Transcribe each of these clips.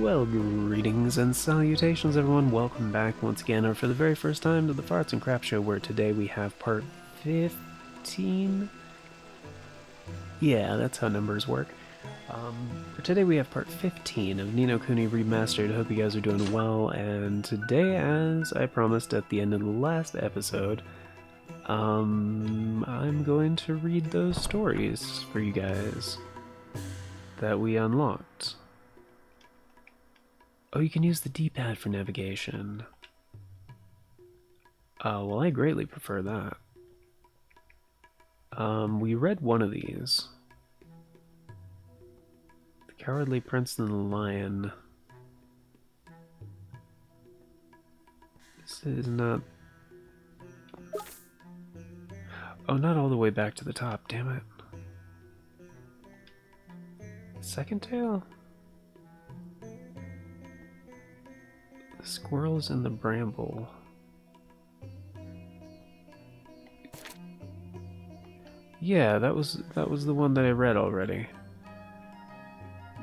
Well, greetings and salutations, everyone. Welcome back once again, or for the very first time, to the Farts and Crap Show, where today we have part 15? Yeah, that's how numbers work. For today we have part 15 of Ni no Kuni Remastered. Hope you guys are doing well, and today, as I promised at the end of the last episode, I'm going to read those stories for you guys that we unlocked. Oh, you can use the D-pad for navigation. Well, I greatly prefer that. We read one of these. The Cowardly Prince and the Lion. This is not... Oh, not all the way back to the top, damn it. Second tale? The Squirrels in the Bramble. Yeah, that was the one that I read already.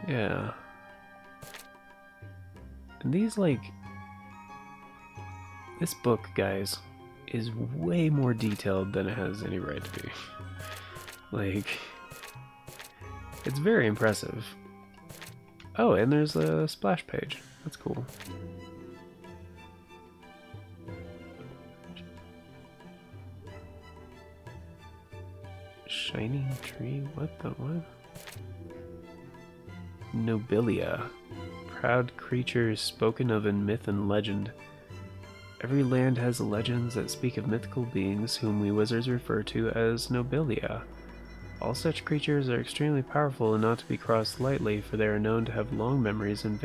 Yeah. And these, like... This book, guys, is way more detailed than it has any right to be. Like... It's very impressive. Oh, and there's a splash page. That's cool. Shining tree? What the what? Nobilia. Proud creatures spoken of in myth and legend. Every land has legends that speak of mythical beings whom we wizards refer to as nobilia. All such creatures are extremely powerful and not to be crossed lightly, for they are known to have long memories and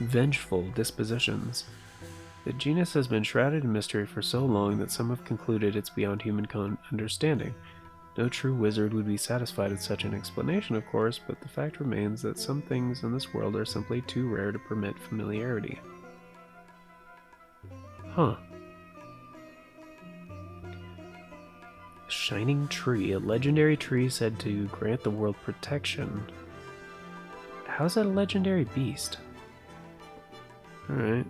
vengeful dispositions. The genus has been shrouded in mystery for so long that some have concluded it's beyond human understanding. No true wizard would be satisfied with such an explanation, of course, but the fact remains that some things in this world are simply too rare to permit familiarity. Huh. Shining tree, a legendary tree said to grant the world protection. How's that a legendary beast? Alright.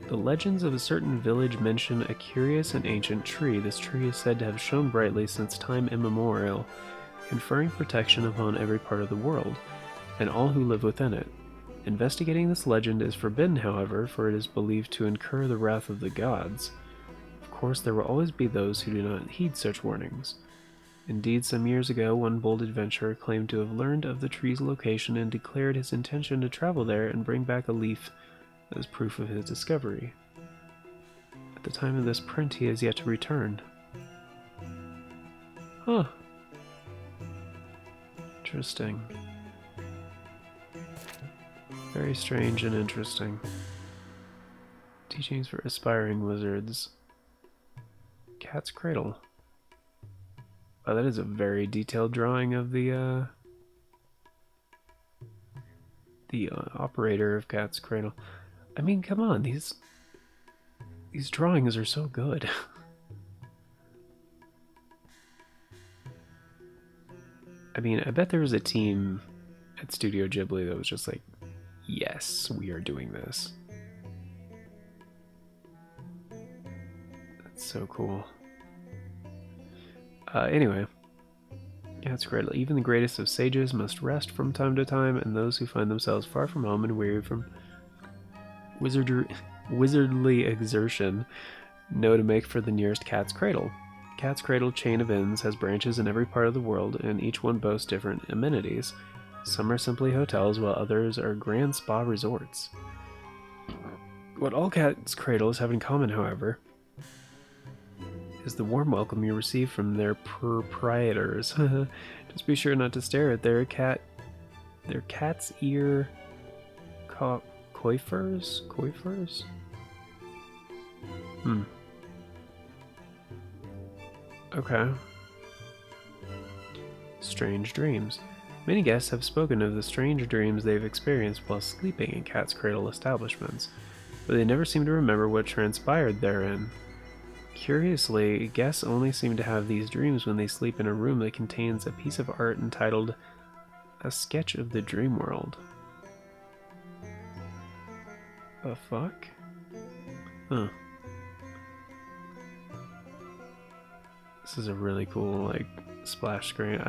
The legends of a certain village mention a curious and ancient tree. This tree is said to have shone brightly since time immemorial, conferring protection upon every part of the world, and all who live within it. Investigating this legend is forbidden, however, for it is believed to incur the wrath of the gods. Of course, there will always be those who do not heed such warnings. Indeed, some years ago, one bold adventurer claimed to have learned of the tree's location and declared his intention to travel there and bring back a leaf as proof of his discovery. At the time of this print, he has yet to return. Huh. Interesting. Very strange and interesting. Teachings for aspiring wizards. Cat's Cradle. Oh, that is a very detailed drawing of the operator of Cat's Cradle. I mean, come on, these drawings are so good. I mean, I bet there was a team at Studio Ghibli that was just like, yes, we are doing this. That's so cool. Anyway. Cat's Cradle. Even the greatest of sages must rest from time to time, and those who find themselves far from home and weary from wizardly exertion know to make for the nearest Cat's Cradle. Cat's Cradle chain of inns has branches in every part of the world, and each one boasts different amenities. Some are simply hotels, while others are grand spa resorts. What all Cat's Cradles have in common, however, is the warm welcome you receive from their proprietors. Just be sure not to stare at their cat's ear coiffers? Okay. Strange dreams. Many guests have spoken of the strange dreams they've experienced while sleeping in Cat's Cradle establishments, but they never seem to remember what transpired therein. Curiously, guests only seem to have these dreams when they sleep in a room that contains a piece of art entitled A sketch of the dream world. The fuck? Huh. This is a really cool, like, splash screen.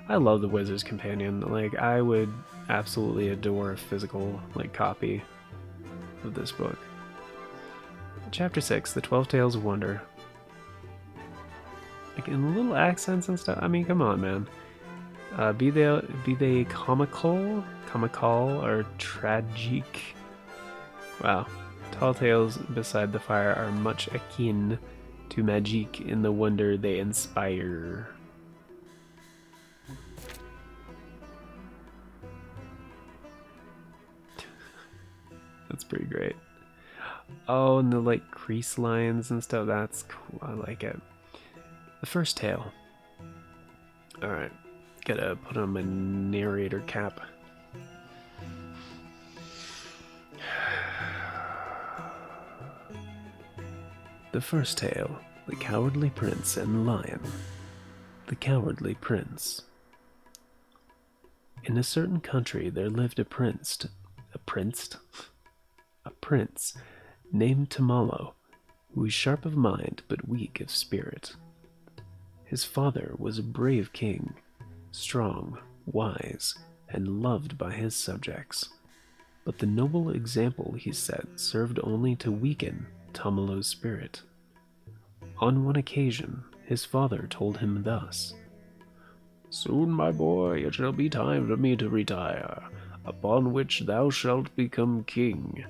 I love the Wizard's Companion. Like, I would absolutely adore a physical, like, copy of this book. Chapter 6, The 12 Tales of Wonder. Like, in little accents and stuff. I mean, come on, man. Be they comical, or tragic. Wow. Tall tales beside the fire are much akin to magic in the wonder they inspire. That's pretty great. Oh, and the like crease lines and stuff, that's cool. I like it. The first tale. Alright. Gotta put on my narrator cap. The first tale, The Cowardly Prince and Lion. The Cowardly Prince. In a certain country there lived a prince named Tamalo, who was sharp of mind but weak of spirit. His father was a brave king, strong, wise, and loved by his subjects. But the noble example he set served only to weaken Tamalo's spirit. On one occasion, his father told him thus: "Soon, my boy, it shall be time for me to retire, upon which thou shalt become king."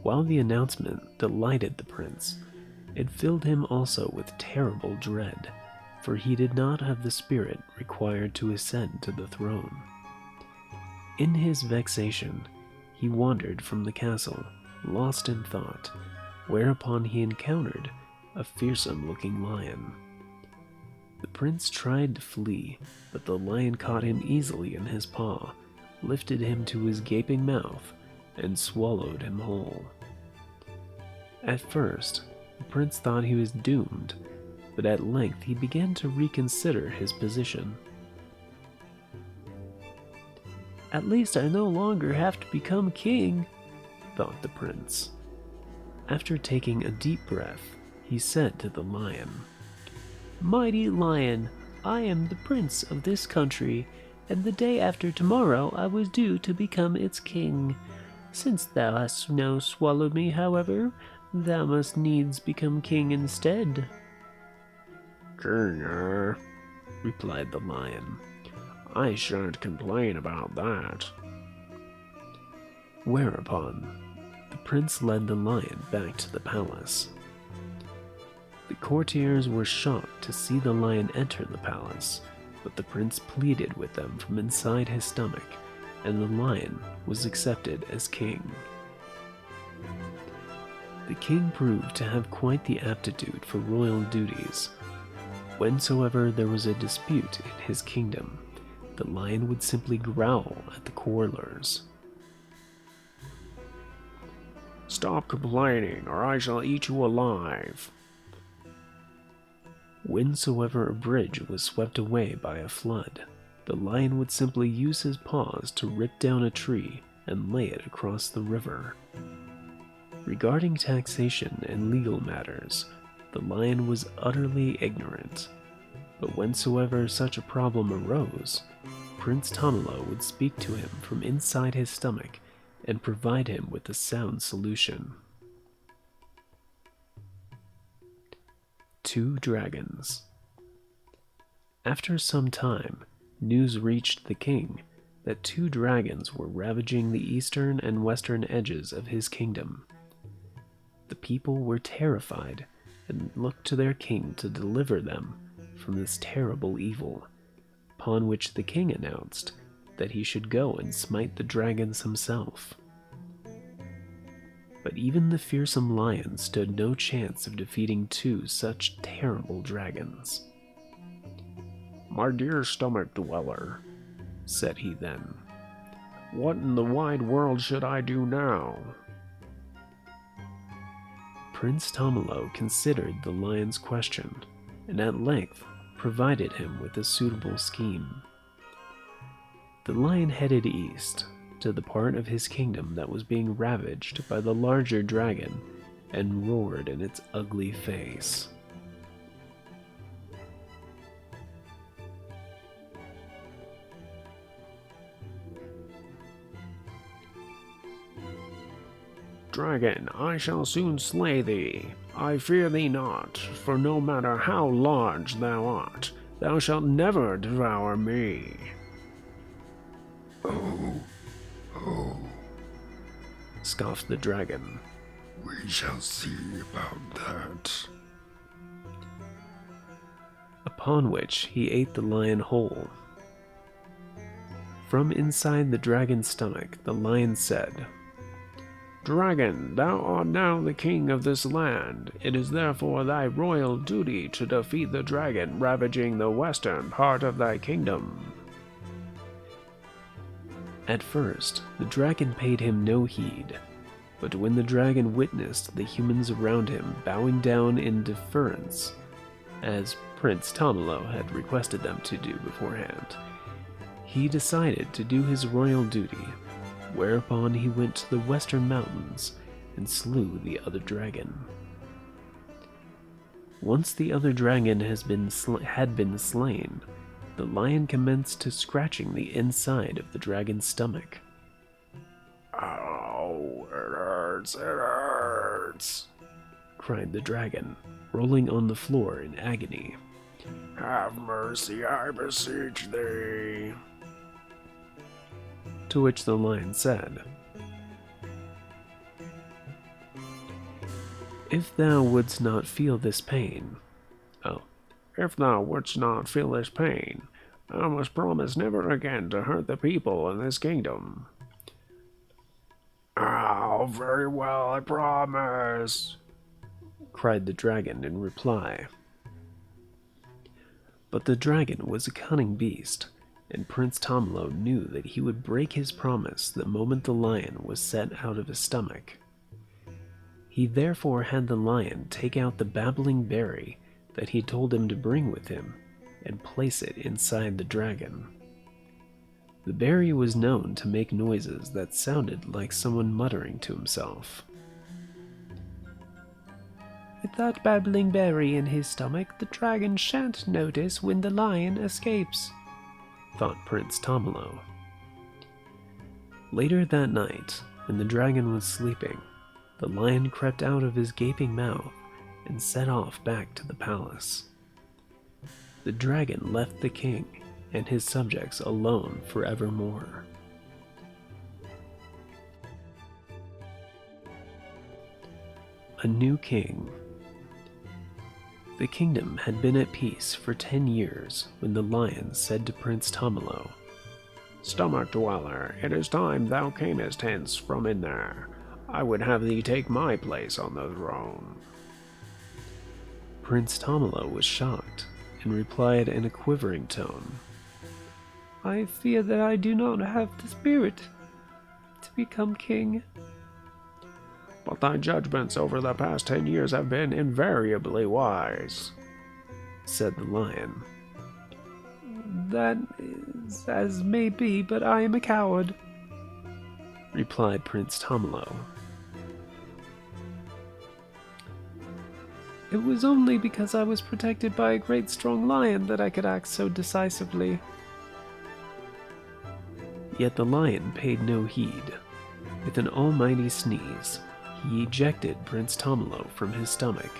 While the announcement delighted the prince, it filled him also with terrible dread, for he did not have the spirit required to ascend to the throne. In his vexation, he wandered from the castle, lost in thought, whereupon he encountered a fearsome-looking lion. The prince tried to flee, but the lion caught him easily in his paw, lifted him to his gaping mouth, and swallowed him whole. At first, the prince thought he was doomed, but at length he began to reconsider his position. "At least I no longer have to become king," thought the prince. After taking a deep breath, he said to the lion, "Mighty lion, I am the prince of this country, and the day after tomorrow I was due to become its king. Since thou hast now swallowed me, however, thou must needs become king instead." "King, replied the lion. "I shan't complain about that." Whereupon, the prince led the lion back to the palace. The courtiers were shocked to see the lion enter the palace, but the prince pleaded with them from inside his stomach, and the lion was accepted as king. The king proved to have quite the aptitude for royal duties. Whensoever there was a dispute in his kingdom, the lion would simply growl at the quarrelers. "Stop complaining, or I shall eat you alive." Whensoever a bridge was swept away by a flood, the lion would simply use his paws to rip down a tree and lay it across the river. Regarding taxation and legal matters, the lion was utterly ignorant, but whensoever such a problem arose, Prince Tamalo would speak to him from inside his stomach and provide him with a sound solution. Two Dragons. After some time, news reached the king that two dragons were ravaging the eastern and western edges of his kingdom. The people were terrified and looked to their king to deliver them from this terrible evil, upon which the king announced that he should go and smite the dragons himself. But even the fearsome lion stood no chance of defeating two such terrible dragons. "My dear stomach dweller," said he then, "what in the wide world should I do now?" Prince Tamalo considered the lion's question, and at length provided him with a suitable scheme. The lion headed east, to the part of his kingdom that was being ravaged by the larger dragon, and roared in its ugly face. Dragon, I shall soon slay thee. I fear thee not, for no matter how large thou art, thou shalt never devour me. Oh, scoffed the dragon. we shall see about that. Upon which he ate the lion whole. From inside the dragon's stomach, the lion said, Dragon, thou art now the king of this land. It is therefore thy royal duty to defeat the dragon ravaging the western part of thy kingdom. At first, the dragon paid him no heed, but when the dragon witnessed the humans around him bowing down in deference, as Prince Tomalo had requested them to do beforehand, he decided to do his royal duty, whereupon he went to the western mountains and slew the other dragon. Once the other dragon had been slain, the lion commenced to scratching the inside of the dragon's stomach. Ow, it hurts, cried the dragon, rolling on the floor in agony. Have mercy, I beseech thee. To which the lion said, If thou wouldst not feel this pain, If thou wouldst not feel this pain, thou must promise never again to hurt the people in this kingdom. Oh, very well, I promise, cried the dragon in reply. But the dragon was a cunning beast, and Prince Tomalo knew that he would break his promise the moment the lion was set out of his stomach. He therefore had the lion take out the babbling berry that he told him to bring with him and place it inside the dragon. The berry was known to make noises that sounded like someone muttering to himself. With that babbling berry in his stomach, the dragon shan't notice when the lion escapes, thought Prince Tomalo. Later that night, when the dragon was sleeping, the lion crept out of his gaping mouth and set off back to the palace. The dragon left the king and his subjects alone forevermore. A new king. The kingdom had been at peace for 10 years when the lion said to Prince Tomalo, Stomach dweller, it is time thou camest hence from in there. I would have thee take my place on the throne. Prince Tomalo was shocked and replied in a quivering tone, I fear that I do not have the spirit to become king. But thy judgments over the past 10 years have been invariably wise, said the lion. That is as may be, but I am a coward, replied Prince Tomalo. It was only because I was protected by a great strong lion that I could act so decisively. Yet the lion paid no heed. With an almighty sneeze, he ejected Prince Tomalo from his stomach.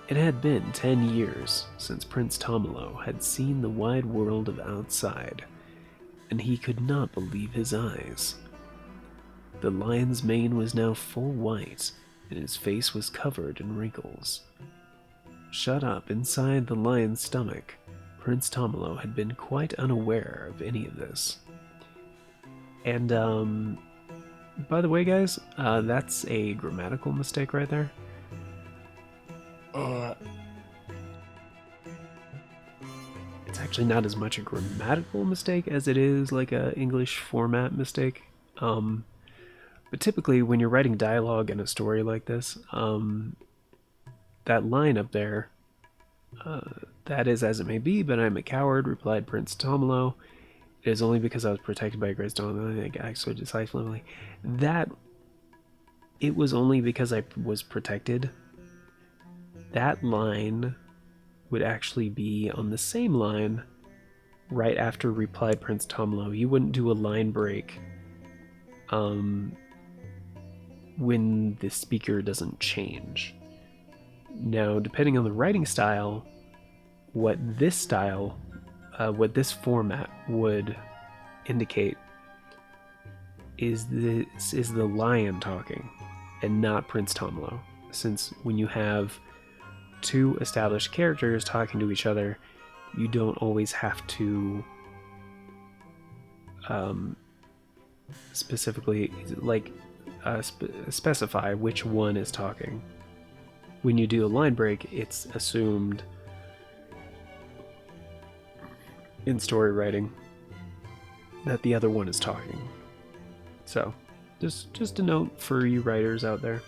It had been 10 years since Prince Tomalo had seen the wide world of outside, and he could not believe his eyes. The lion's mane was now full white, and his face was covered in wrinkles. Shut up inside the lion's stomach, Prince Tomalo had been quite unaware of any of this. And, by the way, guys, that's a grammatical mistake right there. It's actually not as much a grammatical mistake as it is like a English format mistake. But typically, when you're writing dialogue in a story like this, that line up there, that is as it may be, but I'm a coward, replied Prince Tomalo, It is only because I was protected by a great stone that I act so decisively. That it was only because I was protected. That line would actually be on the same line right after replied Prince Tomlo. You wouldn't do a line break when the speaker doesn't change. Now, depending on the writing style, what this format would indicate is the lion talking and not Prince Tomlo. Since when you have two established characters talking to each other, you don't always have to specifically specify which one is talking. When you do a line break, it's assumed in story writing that the other one is talking. So, just a note for you writers out there.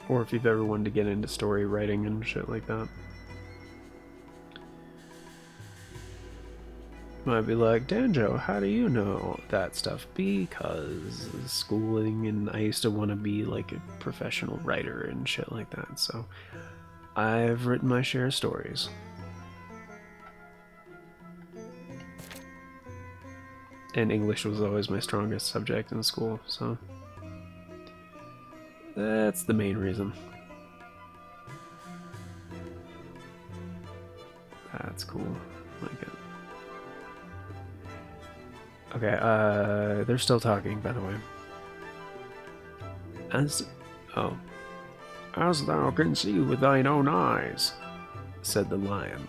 Or if you've ever wanted to get into story writing and shit like that. Might be like, Danjo, how do you know that stuff? Because schooling, and I used to want to be like a professional writer and shit like that, so I've written my share of stories. And English was always my strongest subject in school, so that's the main reason. That's cool. I like it. Okay, they're still talking, by the way. As thou can see with thine own eyes, said the lion,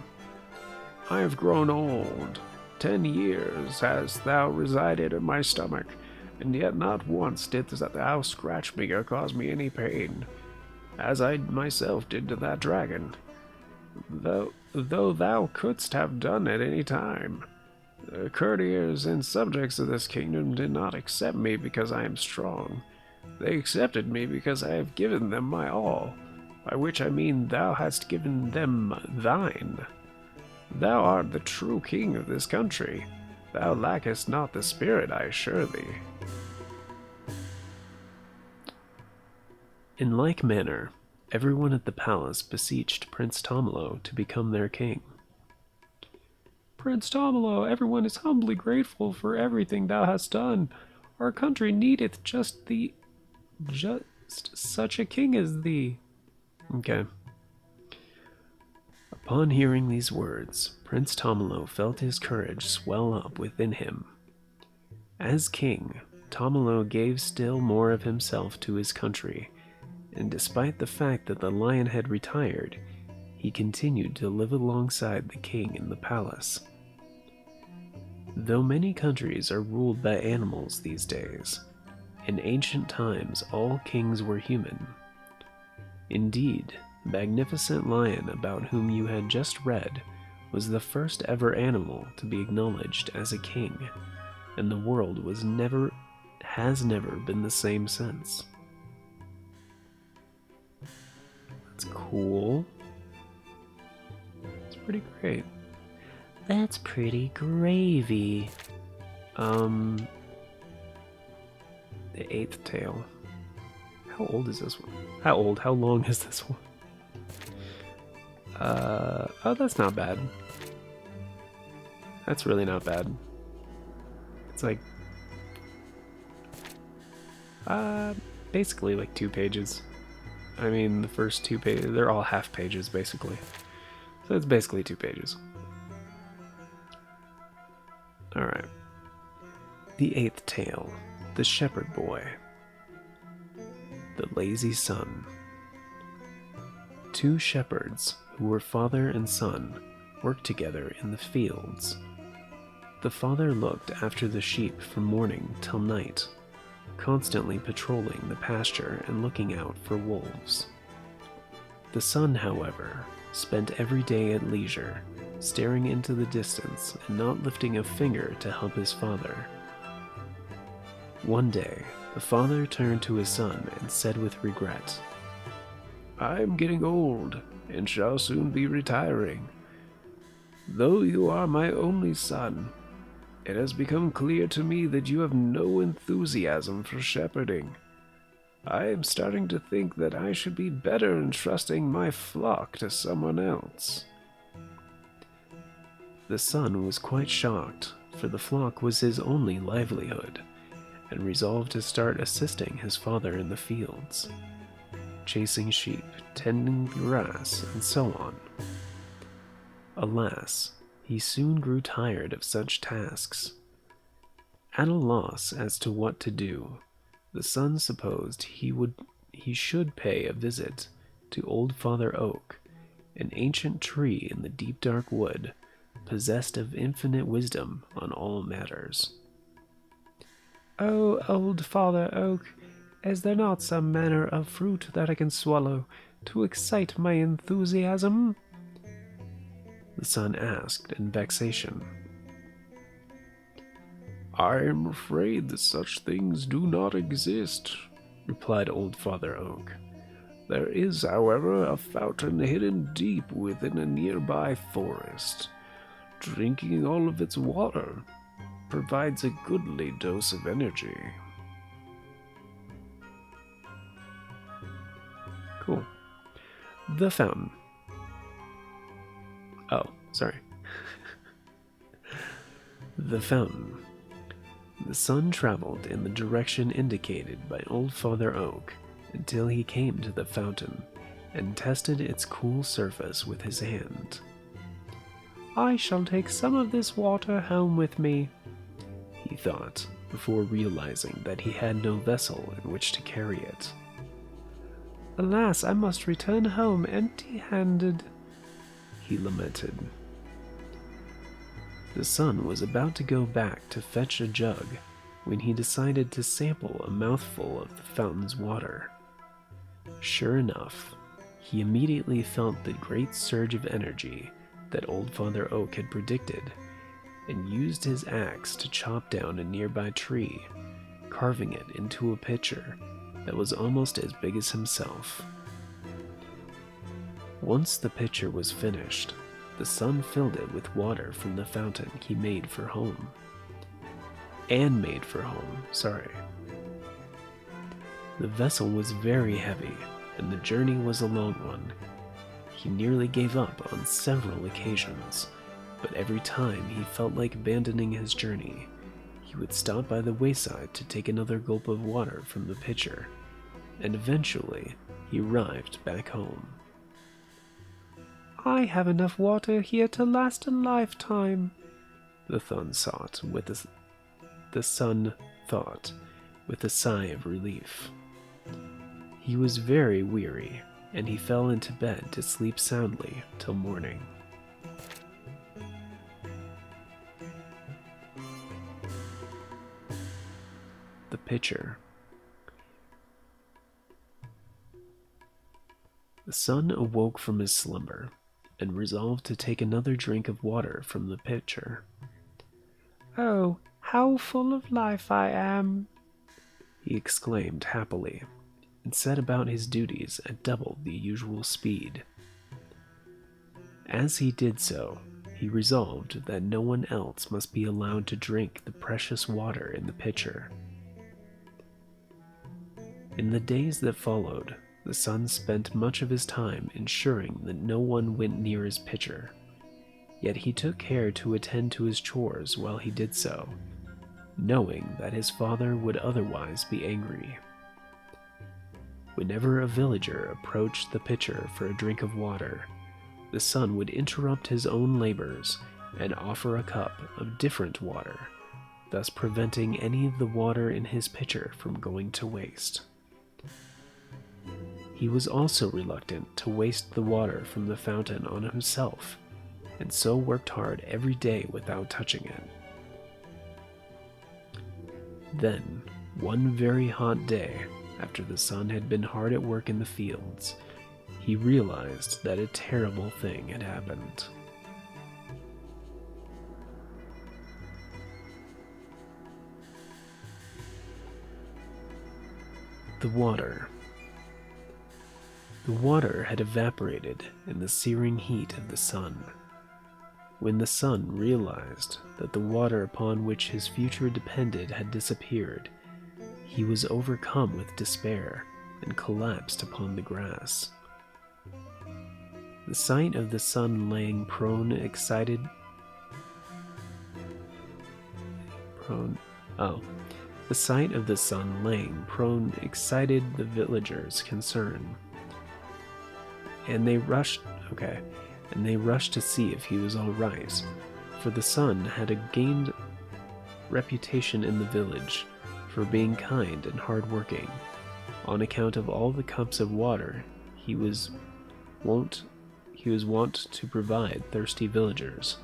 I have grown old. 10 years hast thou resided in my stomach, and yet not once didst thou scratch me or cause me any pain, as I myself did to that dragon. Though thou couldst have done at any time. The courtiers and subjects of this kingdom did not accept me because I am strong. They accepted me because I have given them my all, by which I mean thou hast given them thine. Thou art the true king of this country. Thou lackest not the spirit, I assure thee. In like manner, everyone at the palace beseeched Prince Tomlo to become their king. Prince Tomlo, everyone is humbly grateful for everything thou hast done. Our country needeth just such a king as thee. Okay. Upon hearing these words, Prince Tomlo felt his courage swell up within him. As king, Tomlo gave still more of himself to his country, and despite the fact that the lion had retired, he continued to live alongside the king in the palace. Though many countries are ruled by animals these days, in ancient times all kings were human. Indeed, the magnificent lion about whom you had just read was the first ever animal to be acknowledged as a king, and the world has never been the same since. That's cool. It's pretty great. That's pretty gravy. The eighth tale. How old is this one? How long is this one? Oh, that's not bad. That's really not bad. It's like, basically like 2 pages. I mean, the first 2 pages, they're all half pages, basically. So it's basically 2 pages. Alright. The eighth tale. The Shepherd Boy. The Lazy Son. 2 shepherds, who were father and son, worked together in the fields. The father looked after the sheep from morning till night, constantly patrolling the pasture and looking out for wolves. The son, however, spent every day at leisure, staring into the distance and not lifting a finger to help his father. One day, the father turned to his son and said with regret, I am getting old, and shall soon be retiring. Though you are my only son, it has become clear to me that you have no enthusiasm for shepherding. I am starting to think that I should be better entrusting my flock to someone else." The son was quite shocked, for the flock was his only livelihood, and resolved to start assisting his father in the fields, chasing sheep, tending grass, and so on. Alas, he soon grew tired of such tasks. At a loss as to what to do, the son supposed he should pay a visit to old Father Oak, an ancient tree in the deep dark wood, possessed of infinite wisdom on all matters. "Oh, old Father Oak, is there not some manner of fruit that I can swallow to excite my enthusiasm?" The son asked in vexation. "I am afraid that such things do not exist," replied old Father Oak. "There is, however, a fountain hidden deep within a nearby forest. Drinking all of its water provides a goodly dose of energy." Cool. The fountain. Oh, sorry. The fountain. The son traveled in the direction indicated by old Father Oak until he came to the fountain and tested its cool surface with his hand. "I shall take some of this water home with me," he thought, before realizing that he had no vessel in which to carry it. "Alas, I must return home empty-handed," he lamented. The son was about to go back to fetch a jug when he decided to sample a mouthful of the fountain's water. Sure enough, he immediately felt the great surge of energy that old Father Oak had predicted, and used his axe to chop down a nearby tree, carving it into a pitcher that was almost as big as himself. Once the pitcher was finished, the son filled it with water from the fountain he made for home. Sorry. The vessel was very heavy, and the journey was a long one. He nearly gave up on several occasions, but every time he felt like abandoning his journey, he would stop by the wayside to take another gulp of water from the pitcher, and eventually he arrived back home. "I have enough water here to last a lifetime," The son thought with a sigh of relief. He was very weary, and he fell into bed to sleep soundly till morning. The pitcher. The son awoke from his slumber and resolved to take another drink of water from the pitcher. "Oh, how full of life I am," he exclaimed happily, and set about his duties at double the usual speed. As he did so, he resolved that no one else must be allowed to drink the precious water in the pitcher. In the days that followed, the son spent much of his time ensuring that no one went near his pitcher, yet he took care to attend to his chores while he did so, knowing that his father would otherwise be angry. Whenever a villager approached the pitcher for a drink of water, the son would interrupt his own labors and offer a cup of different water, thus preventing any of the water in his pitcher from going to waste. He was also reluctant to waste the water from the fountain on himself, and so worked hard every day without touching it. Then, one very hot day, after the son had been hard at work in the fields, he realized that a terrible thing had happened. The water. The water had evaporated in the searing heat of the sun. When the son realized that the water upon which his future depended had disappeared, he was overcome with despair and collapsed upon the grass. The sight of the son laying prone excited the sight of the son laying prone excited the villagers' concern, and they rushed to see if he was all right, for the son had a gained reputation in the village for being kind and hard-working. On account of all the cups of water he was wont to provide thirsty villagers.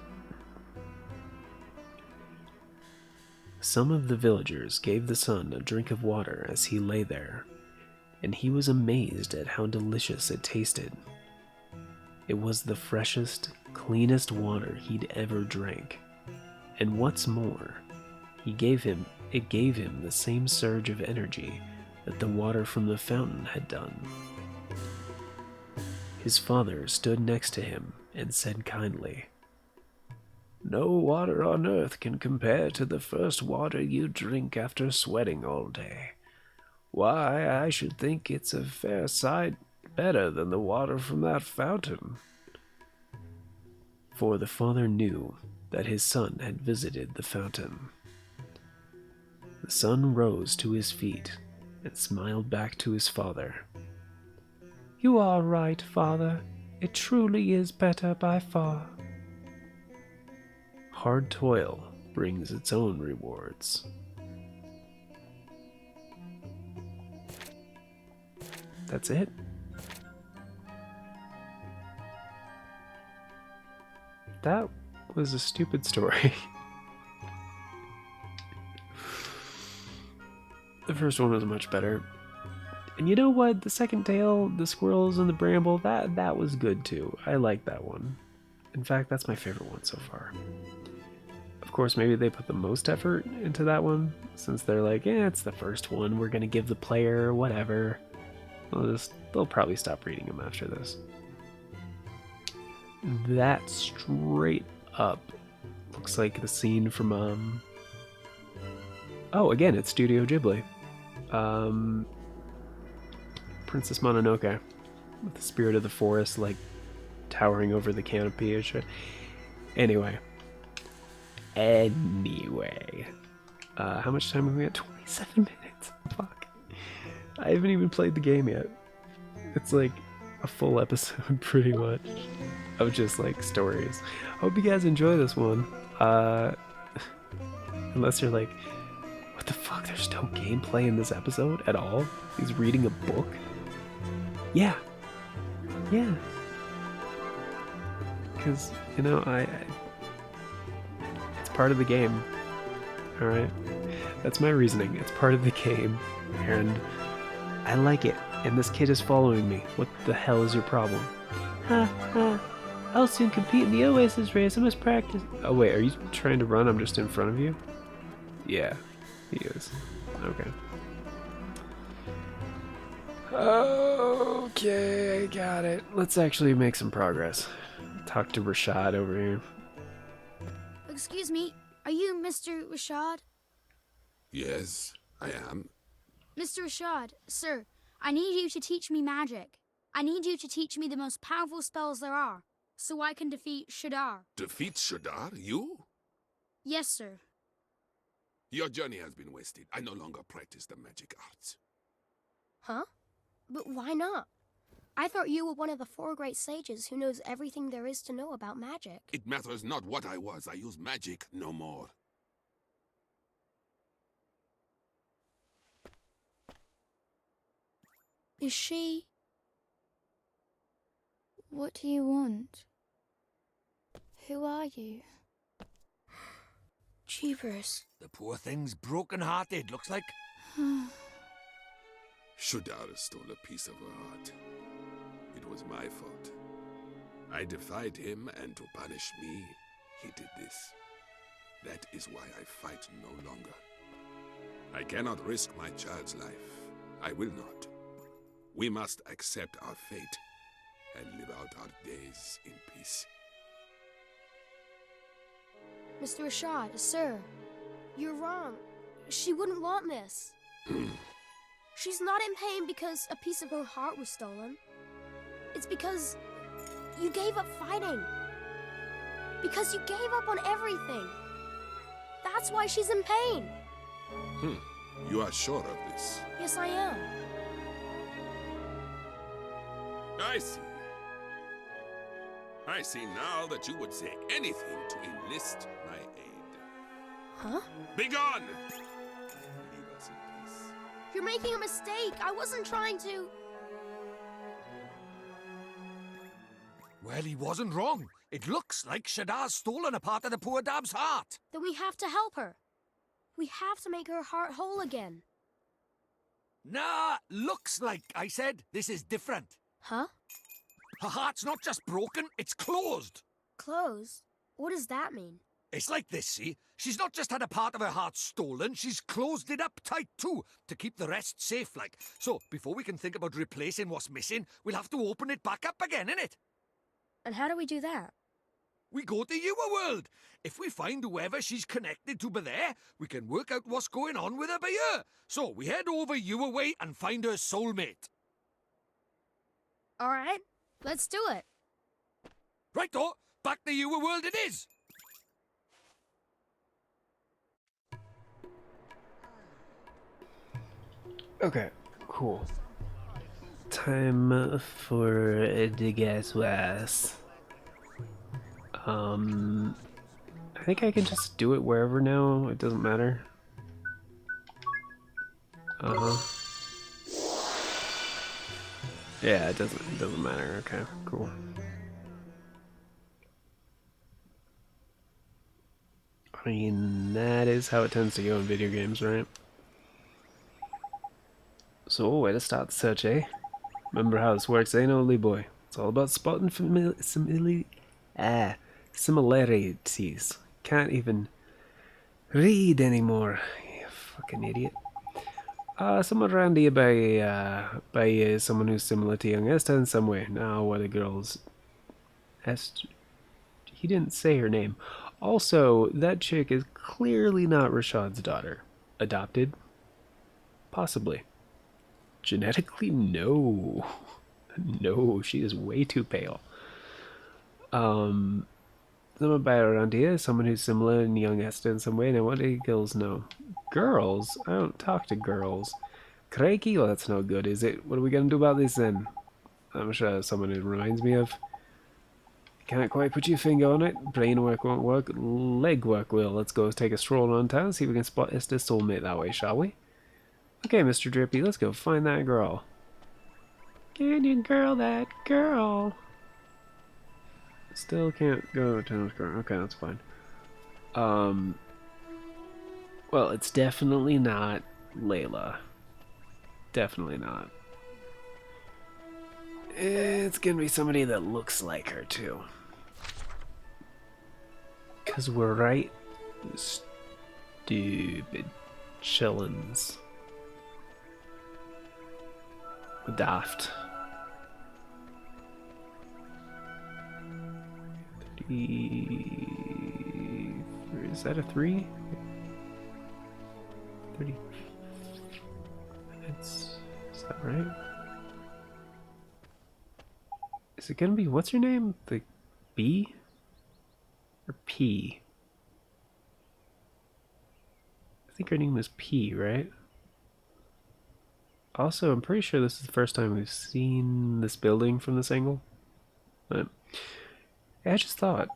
Some of the villagers gave the son a drink of water as he lay there, and he was amazed at how delicious it tasted. It was the freshest, cleanest water he'd ever drank, and what's more, it gave him the same surge of energy that the water from the fountain had done. His father stood next to him and said kindly, "No water on earth can compare to the first water you drink after sweating all day. Why, I should think it's a fair sight better than the water from that fountain." For the father knew that his son had visited the fountain. The son rose to his feet and smiled back to his father. "You are right, father. It truly is better by far." Hard toil brings its own rewards. That's it. That was a stupid story. The first one was much better. And you know what? The second tale, the squirrels and the bramble, that was good too. I like that one. In fact, that's my favorite one so far. Of course, maybe they put the most effort into that one, since they're like, it's the first one, we're gonna give the player whatever. They'll probably stop reading them after this. That straight up looks like the scene from, oh, again, it's Studio Ghibli. Princess Mononoke, with the spirit of the forest, like, towering over the canopy and shit. Anyway. How much time have we got? 27 minutes. Fuck. I haven't even played the game yet. It's like a full episode, pretty much, of just, like, stories. Hope you guys enjoy this one. Unless you're like, what the fuck, there's no gameplay in this episode at all? He's reading a book? Yeah. Because, you know, it's part of the game. Alright? That's my reasoning. It's part of the game. And I like it. And this kid is following me. What the hell is your problem? I'll soon compete in the Oasis race. I must practice. Oh wait, are you trying to run? I'm just in front of you? Yeah, he is. Okay. Okay, got it. Let's actually make some progress. Talk to Rashad over here. Excuse me, are you Mr. Rashad? Yes, I am. Mr. Rashad, sir, I need you to teach me magic. I need you to teach me the most powerful spells there are, so I can defeat Shadar. Defeat Shadar? You? Yes, sir. Your journey has been wasted. I no longer practice the magic arts. Huh? But why not? I thought you were one of the 4 great sages who knows everything there is to know about magic. It matters not what I was. I use magic no more. Is she... What do you want? Who are you? Jeepers. The poor thing's broken-hearted, looks like. Shadar stole a piece of her heart. It was my fault. I defied him, and to punish me, he did this. That is why I fight no longer. I cannot risk my child's life. I will not. We must accept our fate and live out our days in peace. Mr. Rashad, sir, you're wrong. She wouldn't want this. She's not in pain because a piece of her heart was stolen. It's because you gave up fighting. Because you gave up on everything. That's why she's in pain. You are sure of this? Yes, I am. I see. I see now that you would say anything to enlist my aid. Huh? Begone! Leave us in peace. You're making a mistake. I wasn't trying to... Well, he wasn't wrong. It looks like Shaddar's stolen a part of the poor dab's heart. Then we have to help her. We have to make her heart whole again. Nah, looks like, I said. This is different. Huh? Her heart's not just broken, it's closed. Closed? What does that mean? It's like this, see? She's not just had a part of her heart stolen, she's closed it up tight too, to keep the rest safe like. So, before we can think about replacing what's missing, we'll have to open it back up again, innit? And how do we do that? We go to your world. If we find whoever she's connected to by there, we can work out what's going on with her by here. So, we head over your way and find her soulmate. All right, let's do it. Righto, back to your world it is. Okay, cool. Time for the gas was. I think I can just do it wherever now. It doesn't matter. Yeah, it doesn't matter. Okay, cool. I mean, that is how it tends to go in video games, right? So, way to start the search, eh? Remember how this works, ain't only boy. It's all about spotting similarities. Can't even read anymore. You fucking idiot. Someone around here by someone who's similar to young Esther in some way. Now, what a girl's... Esther... He didn't say her name. Also, that chick is clearly not Rashad's daughter. Adopted? Possibly. Genetically, no. No, she is way too pale. Someone by around here, someone who's similar in young Esther in some way. Now, what do girls know? Girls? I don't talk to girls. Crikey? Well, that's no good, is it? What are we gonna do about this then? I'm sure someone it reminds me of. Can't quite put your finger on it. Brain work won't work. Leg work will. Let's go take a stroll around town, see if we can spot Esther's soulmate that way, shall we? Okay, Mr. Drippy, let's go find that girl. Can you girl that girl? Still can't go to town square. Okay, that's fine. Well, it's definitely not Layla. Definitely not. It's gonna be somebody that looks like her, too. 'Cause we're right. Stupid chillins. Daft. Is that a 3? 30 minutes. Is that right? Is it gonna be, what's her name? The B? Or P? I think her name was P, right? Also, I'm pretty sure this is the first time we've seen this building from this angle. But yeah, I just thought,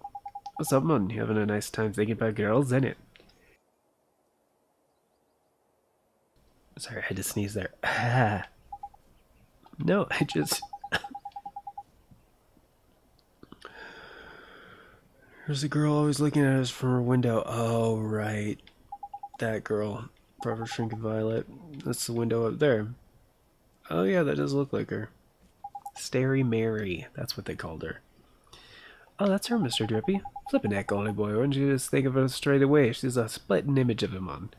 what's up, man? You having a nice time thinking about girls, ain't it? Sorry, I had to sneeze there. No, I just... There's a girl always looking at us from her window. Oh, right. That girl. Forever Shrinking Violet. That's the window up there. Oh yeah, that does look like her. Starry Mary. That's what they called her. Oh, that's her, Mr. Drippy. Flippin' heck, only boy. Why don't you just think of her straight away? She's a splitting image of him on.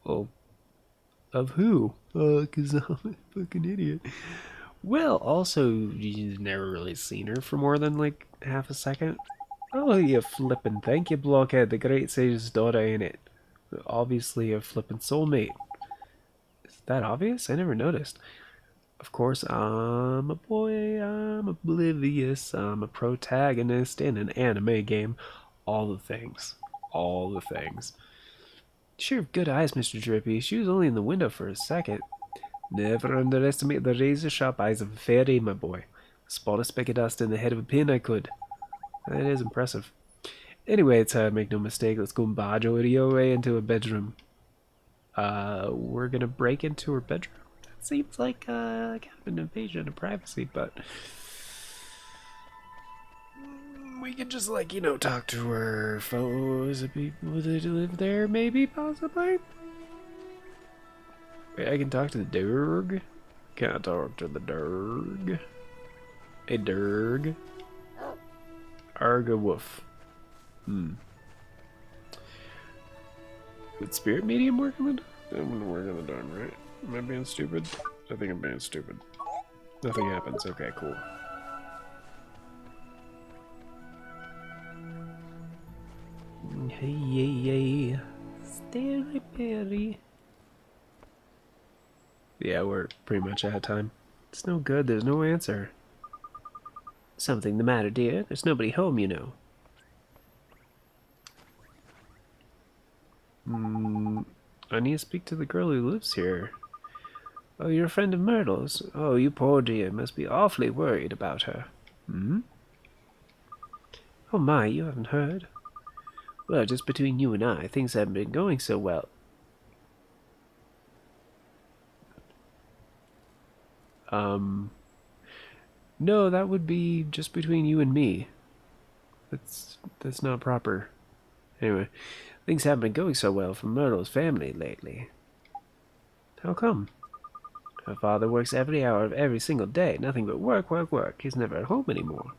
Well, of who? 'Cause I'm a fucking idiot. Well, also, you've never really seen her for more than like half a second. Oh, you flippin' thank you, Blockhead, the great sage's daughter, ain't it? Obviously a flippin' soulmate. Is that obvious? I never noticed. Of course, I'm a boy, I'm oblivious, I'm a protagonist in an anime game. All the things. All the things. Sure have good eyes, Mr. Drippy. She was only in the window for a second. Never underestimate the razor-sharp eyes of a fairy, my boy. Spot a speck of dust in the head of a pin I could. That is impressive. Anyway, it's make no mistake, let's go and barge over your way into a bedroom. We're gonna break into her bedroom? That seems like kind of an invasion of privacy, but we could just, like, talk to her photos of people that live there, maybe, possibly? Wait, I can talk to the Durg? Can I talk to the Durg? Hey, Durg. Arga Woof. Would spirit medium work on the dog? That wouldn't work on the dog, right? Am I being stupid? I think I'm being stupid. Nothing happens. Okay, cool. Hey, yay. Starry Berry. Yeah, we're pretty much out of time. It's no good. There's no answer. Something the matter, dear? There's nobody home, you know. I need to speak to the girl who lives here. Oh, you're a friend of Myrtle's? Oh, you poor dear must be awfully worried about her. Oh my, you haven't heard? Well, just between you and I, things haven't been going so well. No, that would be just between you and me. That's not proper. Anyway, things haven't been going so well for Myrtle's family lately. How come? Her father works every hour of every single day, nothing but work, work, work. He's never at home anymore.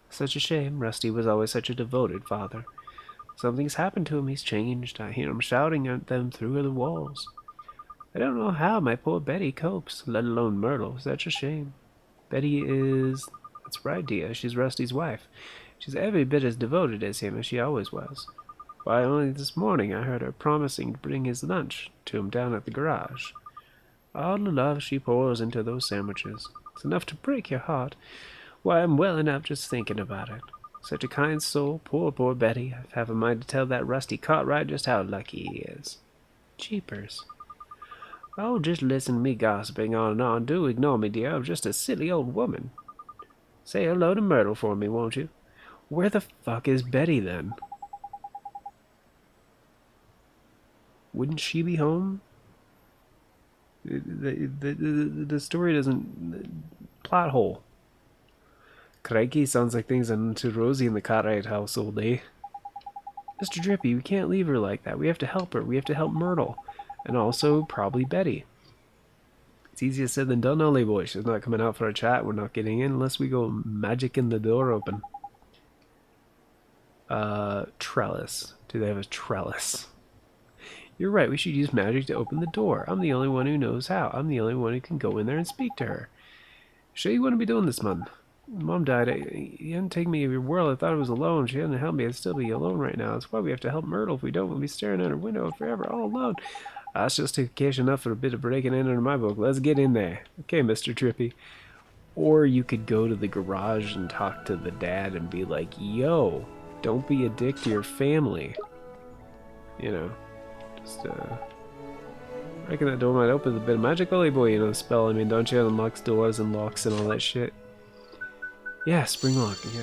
Such a shame. Rusty was always such a devoted father. Something's happened to him. He's changed. I hear him shouting at them through the walls. I don't know how my poor Betty copes, let alone Myrtle. Such a shame. Betty is... That's right, dear. She's Rusty's wife. She's every bit as devoted as him as she always was. Why, only this morning I heard her promising to bring his lunch to him down at the garage. All the love she pours into those sandwiches. It's enough to break your heart. Why, I'm welling up just thinking about it. Such a kind soul. Poor, poor Betty. I have a mind to tell that Rusty Cartwright just how lucky he is. Jeepers. Oh, just listen to me gossiping on and on. Do ignore me, dear. I'm just a silly old woman. Say hello to Myrtle for me, won't you? Where the fuck is Betty, then? Wouldn't she be home? The story doesn't... Plot hole. Crikey, sounds like things are too rosy in the Cartwright household, eh? Mr. Drippy, we can't leave her like that. We have to help her. We have to help Myrtle. And also, probably Betty. It's easier said than done, Ollie boy. She's not coming out for a chat. We're not getting in unless we go magicking the door open. Trellis. Do they have a trellis? You're right, we should use magic to open the door. I'm the only one who knows how. I'm the only one who can go in there and speak to her. Sure you want to be doing this, man? Mom died. You hadn't taken me of your world. I thought I was alone. She hadn't helped me. I'd still be alone right now. That's why we have to help Myrtle. If we don't, we'll be staring at her window forever, all alone. That's just occasion enough for a bit of breaking in under my book. Let's get in there. Okay, Mr. Trippy. Or you could go to the garage and talk to the dad and be like, yo, don't be a dick to your family. You know, just, I reckon that door might open with a bit of magic, Ollie boy, you know the spell, I mean, don't you? It unlocks doors and locks and all that shit. Yeah, spring lock, yeah.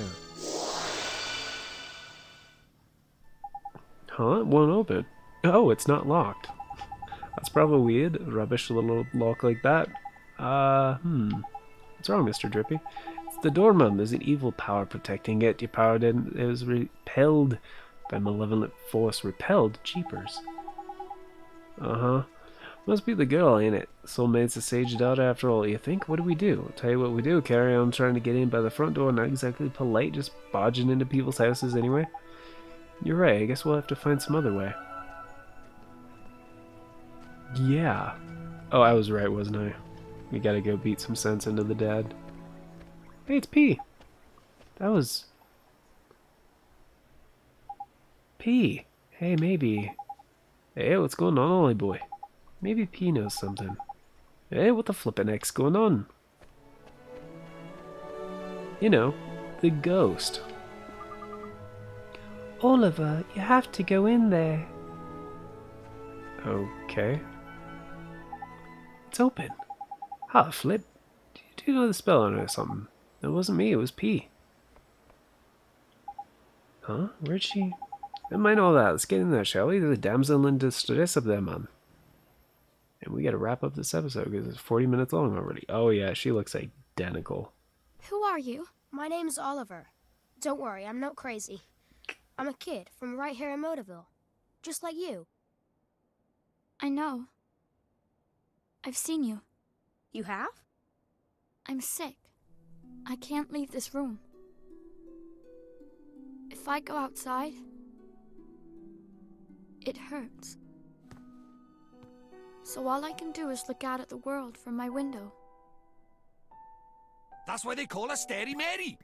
Huh? It won't open. Oh, it's not locked. That's probably weird. Rubbish little lock like that. What's wrong, Mr. Drippy? It's the door, Mum. There's an evil power protecting it. Your power didn't... It was repelled by malevolent force. Repelled? Jeepers. Uh-huh. Must be the girl, ain't it? Soulmate's a sage daughter after all, you think? What do we do? I'll tell you what we do. Carry on trying to get in by the front door. Not exactly polite, just barging into people's houses anyway. You're right. I guess we'll have to find some other way. Yeah. Oh, I was right, wasn't I? We gotta go beat some sense into the dad. Hey, it's P. That was P. Hey, maybe. Hey, what's going on, Ollie boy? Maybe P knows something. Hey, what the flippin' heck's going on? You know, the ghost. Oliver, you have to go in there. Okay. It's open. Ah, flip. Do you know the spell on it or something? It wasn't me, it was P. Huh? Where'd she... Never mind all that. Let's get in there, shall we? There's a damsel in distress up there, man. And we gotta wrap up this episode because it's 40 minutes long already. Oh yeah, she looks identical. Who are you? My name's Oliver. Don't worry, I'm not crazy. I'm a kid from right here in Motorville. Just like you. I know. I've seen you. You have? I'm sick. I can't leave this room. If I go outside, it hurts. So all I can do is look out at the world from my window. That's why they call her Stary Mary.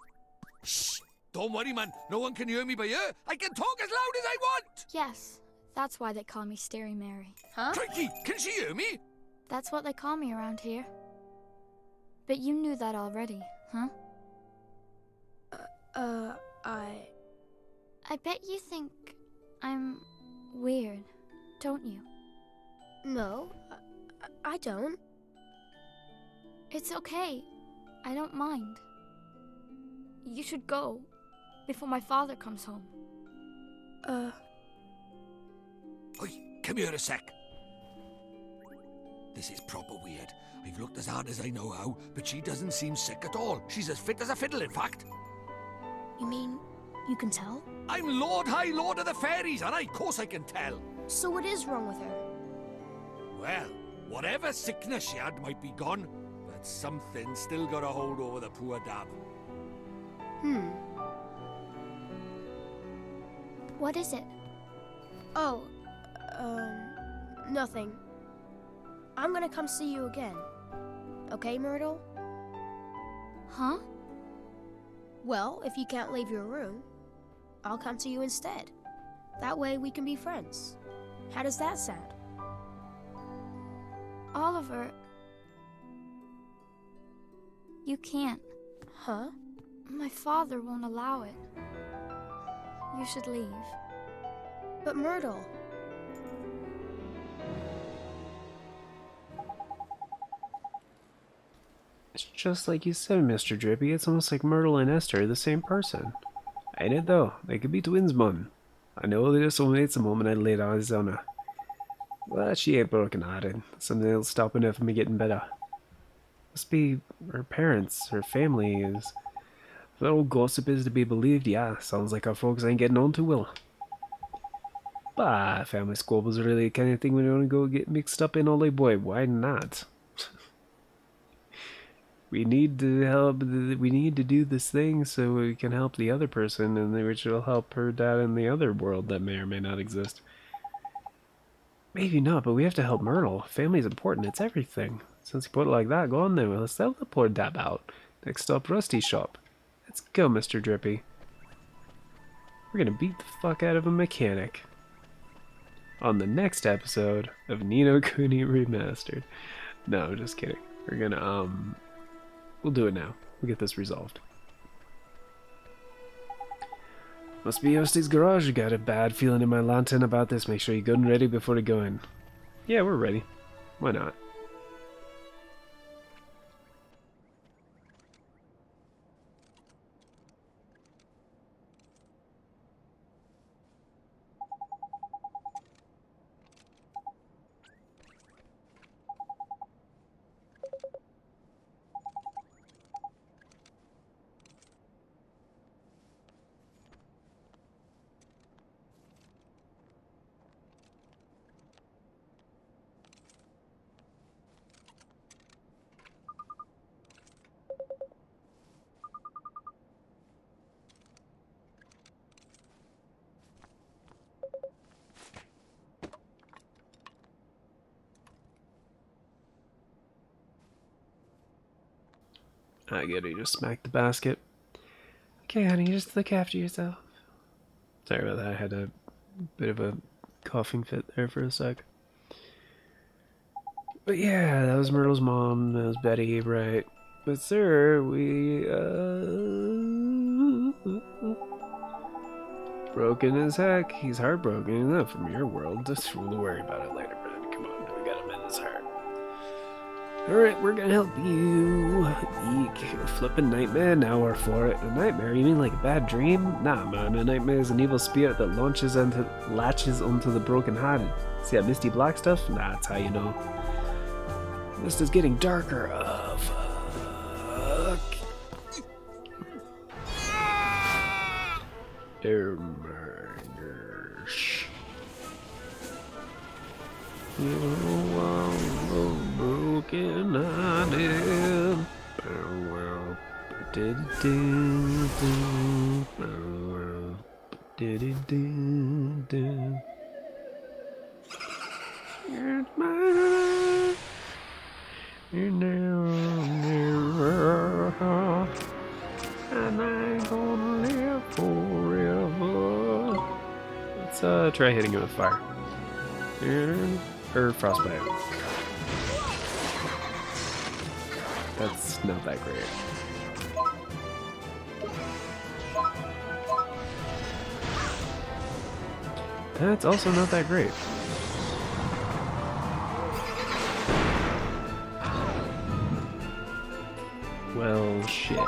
Shh! Don't worry, man. No one can hear me by here. I can talk as loud as I want. Yes, that's why they call me Stary Mary. Huh? Crikey, can she hear me? That's what they call me around here. But you knew that already, huh? I bet you think I'm weird, don't you? No, I don't. It's okay. I don't mind. You should go before my father comes home. Oi, come here a sec. This is proper weird. I've looked as hard as I know how, but she doesn't seem sick at all. She's as fit as a fiddle, in fact. You mean you can tell? I'm Lord High Lord of the Fairies, and of course I can tell. So what is wrong with her? Well, whatever sickness she had might be gone, but something still got a hold over the poor dab. What is it? Oh, nothing. I'm gonna come see you again. Okay, Myrtle? Huh? Well, if you can't leave your room, I'll come to you instead. That way we can be friends. How does that sound? Oliver, you can't. Huh? My father won't allow it. You should leave. But Myrtle... It's just like you said, Mr. Drippy. It's almost like Myrtle and Esther are the same person. Ain't it though? They could be twins, man. I know they just only it's the moment I laid eyes on her. Well, she ain't broken hearted. Something else stopping her from getting better. Must be her parents, her family is. If that old gossip is to be believed, yeah, sounds like our folks ain't getting on too well. But family squabbles are really the kind of thing we don't go get mixed up in, Ollie boy. Why not? We need to help. We need to do this thing so we can help the other person, and which will help her dad in the other world that may or may not exist. Maybe not, but we have to help Myrtle. Family's important. It's everything. Since you put it like that, go on then. Let's help the poor dab out. Next stop, Rusty's shop. Let's go, Mr. Drippy. We're gonna beat the fuck out of a mechanic. On the next episode of Nino Kuni Remastered. No, just kidding. We're gonna, we'll do it now. We'll get this resolved. Must be Yosti's garage. Got a bad feeling in my lantern about this. Make sure you're good and ready before to go in. Yeah, we're ready. Why not? I get it. You just smacked the basket. Okay, honey, just look after yourself. Sorry about that. I had to Bit of a coughing fit there for a sec. But yeah, that was Myrtle's mom. That was Betty, right? But sir, we broken as heck. He's heartbroken enough from your world. Just we'll worry about it later, man. Come on, we gotta mend his heart. Alright, we're gonna help you. Eek, a flippin' nightmare? Now we're for it. A nightmare? You mean like a bad dream? Nah, man, a nightmare is an evil spirit that latches onto the broken-hearted. See that misty black stuff? Nah, that's how you know. This is getting darker. Fuck. Oh my gosh. Broken hearted. Farewell. It's my and I ain't gonna live forever. Let's try hitting it with fire. Or frostbite. That's not that great. That's also not that great. Well, shit.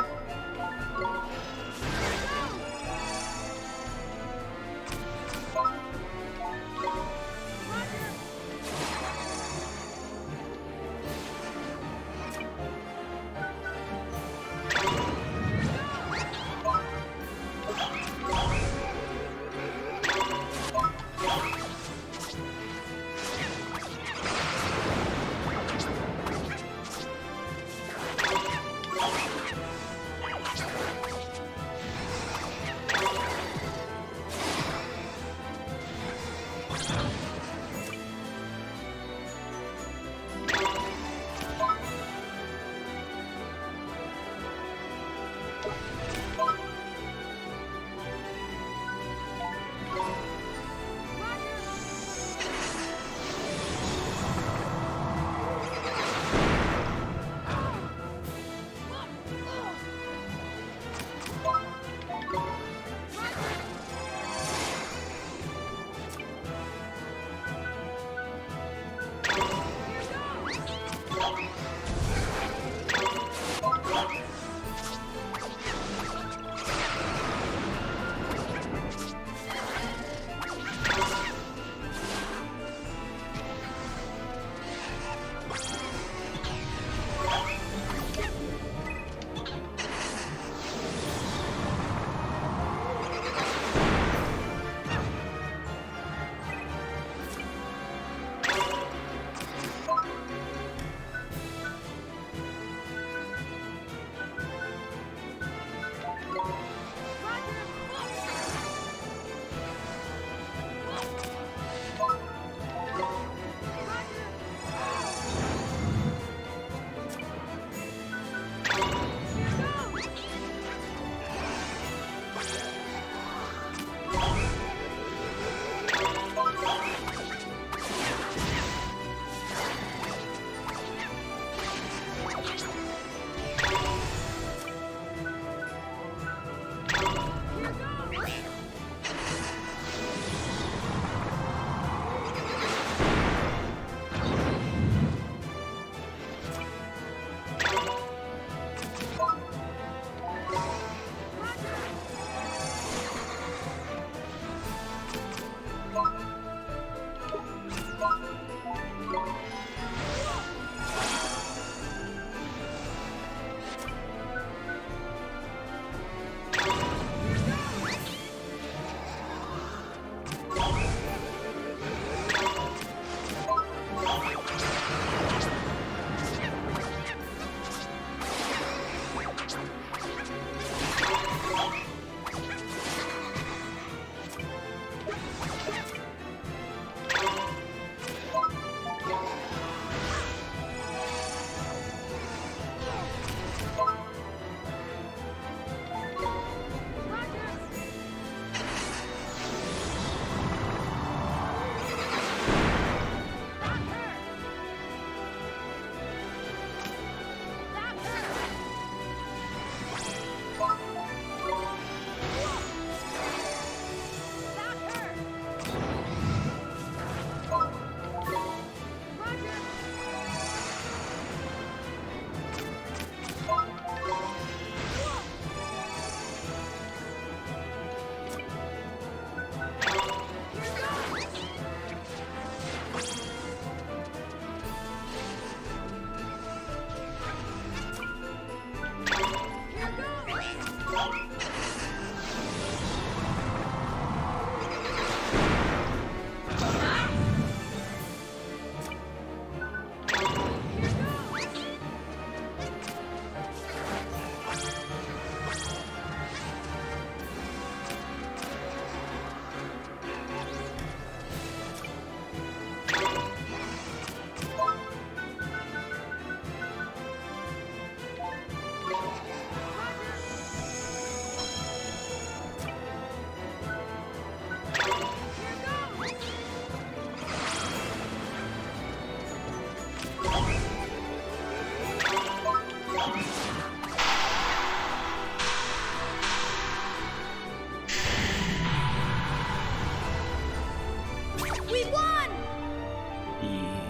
We won!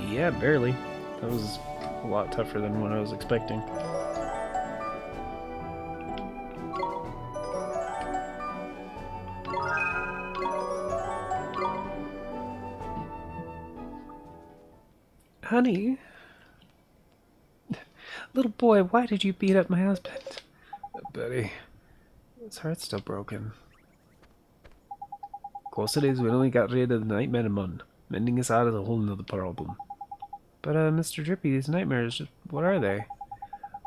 Yeah, barely. That was a lot tougher than what I was expecting. Honey? Little boy, why did you beat up my husband? Betty, His heart's still broken. Of course it is, we only got rid of the nightmare mon. Mending his heart is a whole nother problem. But, Mr. Drippy, these nightmares, what are they?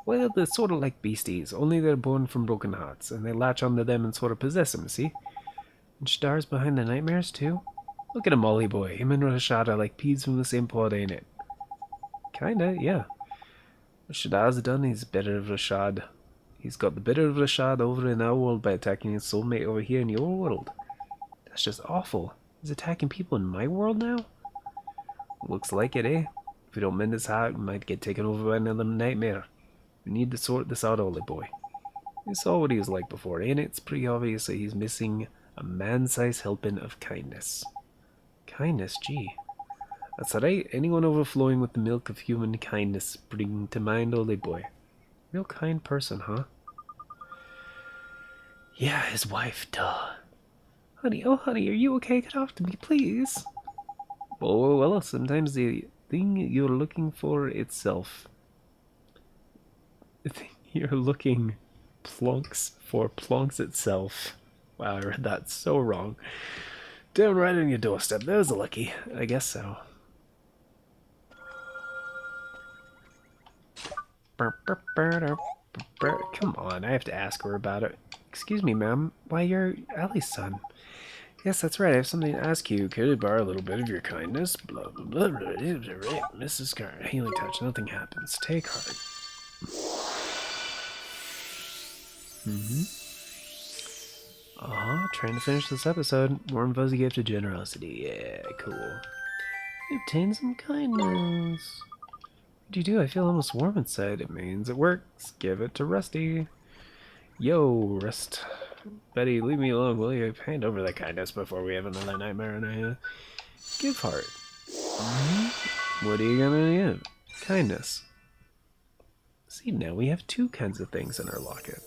Well, they're sort of like beasties, only they're born from broken hearts, and they latch onto them and sort of possess them, see? And Shdar's behind the nightmares, too? Look at him, Ollie boy. Him and Rashad are like peas from the same pod, ain't it? Kinda, yeah. What Shaddar's done, he's better of Rashad. He's got the better of Rashad over in our world by attacking his soulmate over here in your world. That's just awful. He's attacking people in my world now? Looks like it, eh? If we don't mend his heart, we might get taken over by another nightmare. We need to sort this out, Ollie boy. You saw what he was like before, ain't it? It's pretty obvious that he's missing a man-sized helping of kindness. Kindness, gee. That's right, anyone overflowing with the milk of human kindness, bring to mind Ollie boy. Real kind person, huh? Yeah, his wife, duh. Honey, oh honey, are you okay? Get off to me, please. Oh, well, sometimes the thing you're looking for itself. The thing you're looking plonks itself. Wow, I read that so wrong. Down right on your doorstep. There's a lucky. I guess so. Come on, I have to ask her about it. Excuse me, ma'am. Why, you're Allie's son. Yes, that's right. I have something to ask you. Could I borrow a little bit of your kindness? Blah, blah, blah, blah. Mrs. Carr, healing touch. Nothing happens. Take heart. Trying to finish this episode. Warm, fuzzy gift of generosity. Yeah, cool. You obtain some kindness. What do you do? I feel almost warm inside. It means it works. Give it to Rusty. Yo, Rust. Betty, leave me alone, will you? Hand over that kindness before we have another nightmare and I give heart. What are you gonna give? Kindness. See, now we have two kinds of things in our locket.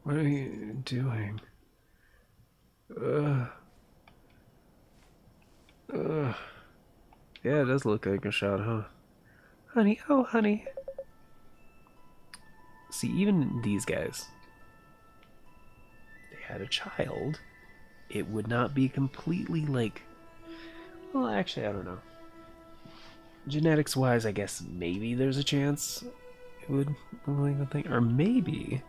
what are you doing? Yeah, it does look like a shot, huh? Honey, oh honey. See, even these guys, they had a child, it would not be completely like, well, actually, I don't know. Genetics wise, I guess maybe there's a chance it would like a thing, or maybe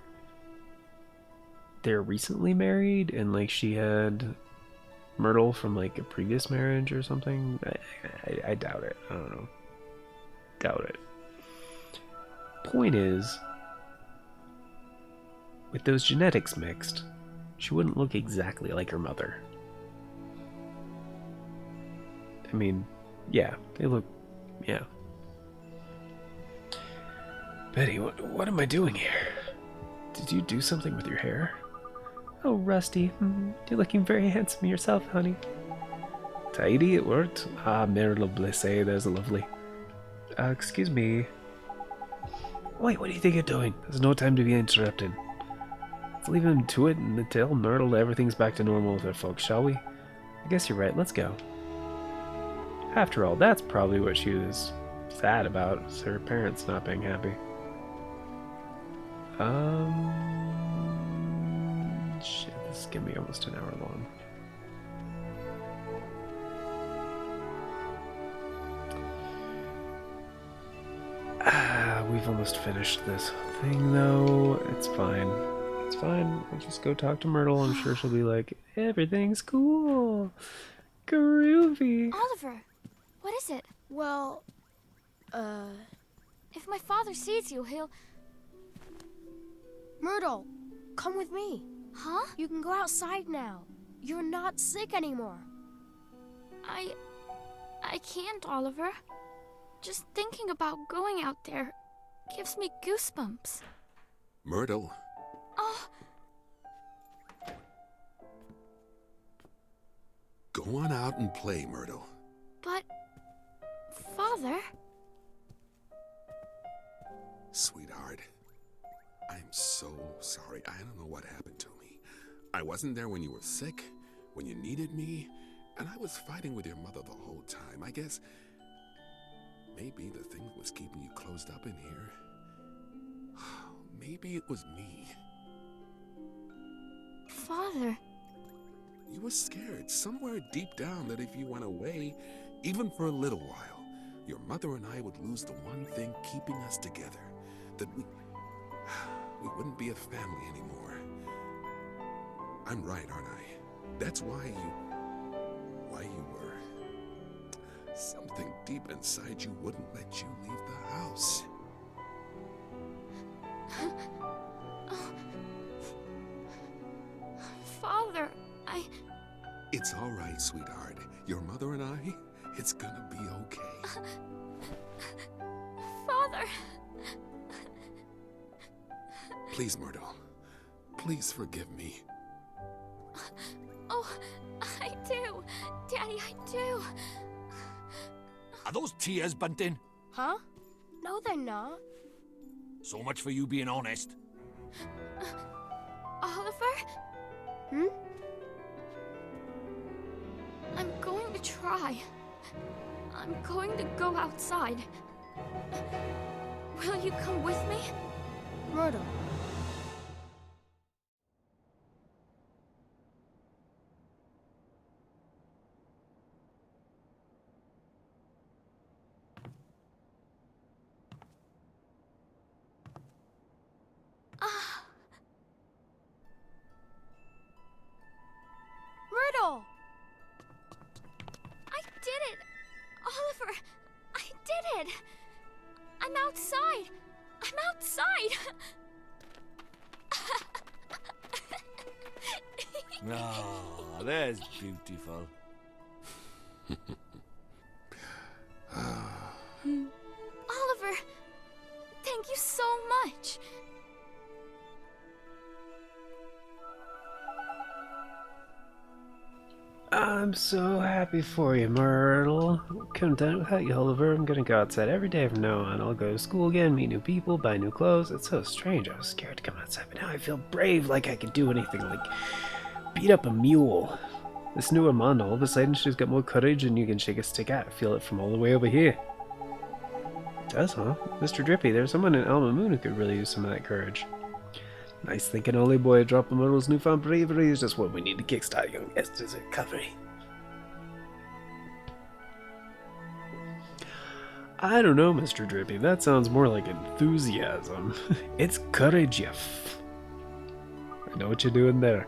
they're recently married and like she had Myrtle from like a previous marriage or something. I doubt it. I don't know. Doubt it. Point is, with those genetics mixed, she wouldn't look exactly like her mother. I mean, yeah, they look, yeah. Betty, what am I doing here? Did you do something with your hair? Oh, Rusty, you're looking very handsome yourself, honey. Tidy, it worked. Ah, Myrtle Blessé, there's a lovely. Excuse me. Wait, what do you think you're doing? There's no time to be interrupted. Let's leave him to it and tell Myrtle everything's back to normal with her folks, shall we? I guess you're right, let's go. After all, that's probably what she was sad about, is her parents not being happy. Shit, this is gonna be almost an hour long. We've almost finished this thing, though. It's fine. It's fine. We'll just go talk to Myrtle. I'm sure she'll be like, everything's cool. Groovy. Oliver, what is it? Well, if my father sees you, he'll... Myrtle, come with me. Huh? You can go outside now. You're not sick anymore. I can't, Oliver. Just thinking about going out there gives me goosebumps. Myrtle, Oh, go on out and play, Myrtle. but... Father? Sweetheart, I'm so sorry. I don't know what happened to me. I wasn't there when you were sick, when you needed me, and I was fighting with your mother the whole time. I guess maybe the thing that was keeping you closed up in here, maybe it was me. Father? You were scared somewhere deep down that if you went away, even for a little while, your mother and I would lose the one thing keeping us together. That we wouldn't be a family anymore. I'm right, aren't I? That's why you were. Something deep inside you wouldn't let you leave the house. Father, It's all right, sweetheart. Your mother and I, it's gonna be okay. Father! Please, Myrtle. Please forgive me. Oh, I do. Daddy, I do. Are those tears, Bunting? Huh? No, they're not. So much for you being honest. Oliver? Hmm? I'm going to try. I'm going to go outside. Will you come with me? Myrtle. Myrtle! I did it! Oliver, I did it! I'm outside! I'm outside! Ah, that's beautiful. Oliver, thank you so much. I'm so happy for you, Myrtle. Couldn't done it without you, Oliver. I'm gonna go outside every day from now on. I'll go to school again, meet new people, buy new clothes. It's so strange. I was scared to come outside, but now I feel brave, like I could do anything, like beat up a mule. This new Amanda, all of a sudden she's got more courage and you can shake a stick at. I feel it from all the way over here. It does, huh? Mr. Drippy, there's someone in Alma Moon who could really use some of that courage. Nice thinking, Ollie boy. Dropping Myrtle's newfound bravery is just what we need to kickstart young Esther's recovery. I don't know, Mr. Drippy. That sounds more like enthusiasm. It's courage, I know what you're doing there.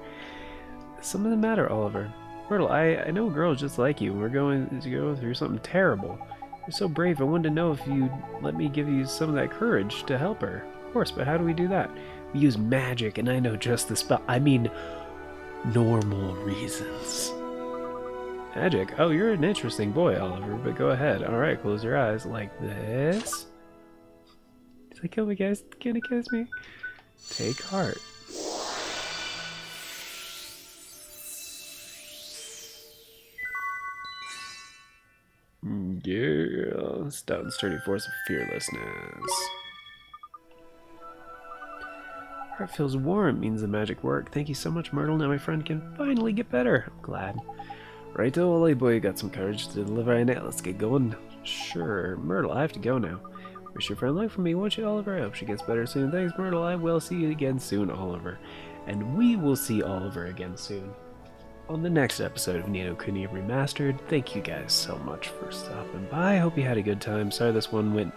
Is something the matter, Oliver? Myrtle, I know girls just like you. We're going to go through something terrible. You're so brave. I wanted to know if you'd let me give you some of that courage to help her. Of course, but how do we do that? We use magic, and I know just the spell. I mean, normal reasons. Magic? Oh, you're an interesting boy, Oliver, but go ahead. Alright, close your eyes like this. He's like, oh my guys, gonna kiss me? Take heart. Yeah, stout and sturdy force of fearlessness. Heart feels warm means the magic worked. Thank you so much, Myrtle. Now my friend can finally get better. I'm glad. Righto, Ollie boy, you got some courage to deliver in it. Let's get going. Sure. Myrtle, I have to go now. Wish your friend luck for me, won't you, Oliver? I hope she gets better soon. Thanks, Myrtle. I will see you again soon, Oliver. And we will see Oliver again soon on the next episode of Ni no Kuni Remastered. Thank you guys so much for stopping by. I hope you had a good time. Sorry this one went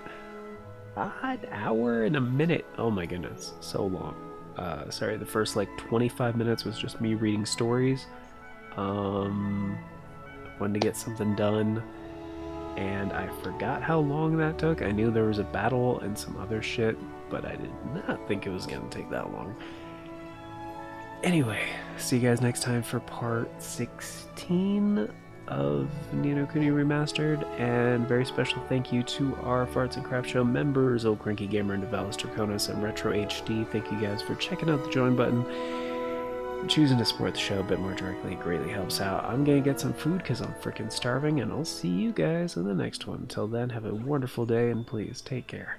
an hour and a minute. Oh my goodness, so long. Sorry, the first like 25 minutes was just me reading stories. Wanted to get something done, and I forgot how long that took. I knew there was a battle and some other shit, but I did not think it was gonna take that long. Anyway, see you guys next time for part 16 of Ni no Kuni Remastered, and very special thank you to our Farts and Craft Show members, Old Cranky Gamer and Devalis Draconis and Retro HD. Thank you guys for checking out the join button and choosing to support the show a bit more directly. It greatly helps out. I'm gonna get some food because I'm freaking starving, and I'll see you guys in the next one. Until then, have a wonderful day, and please take care.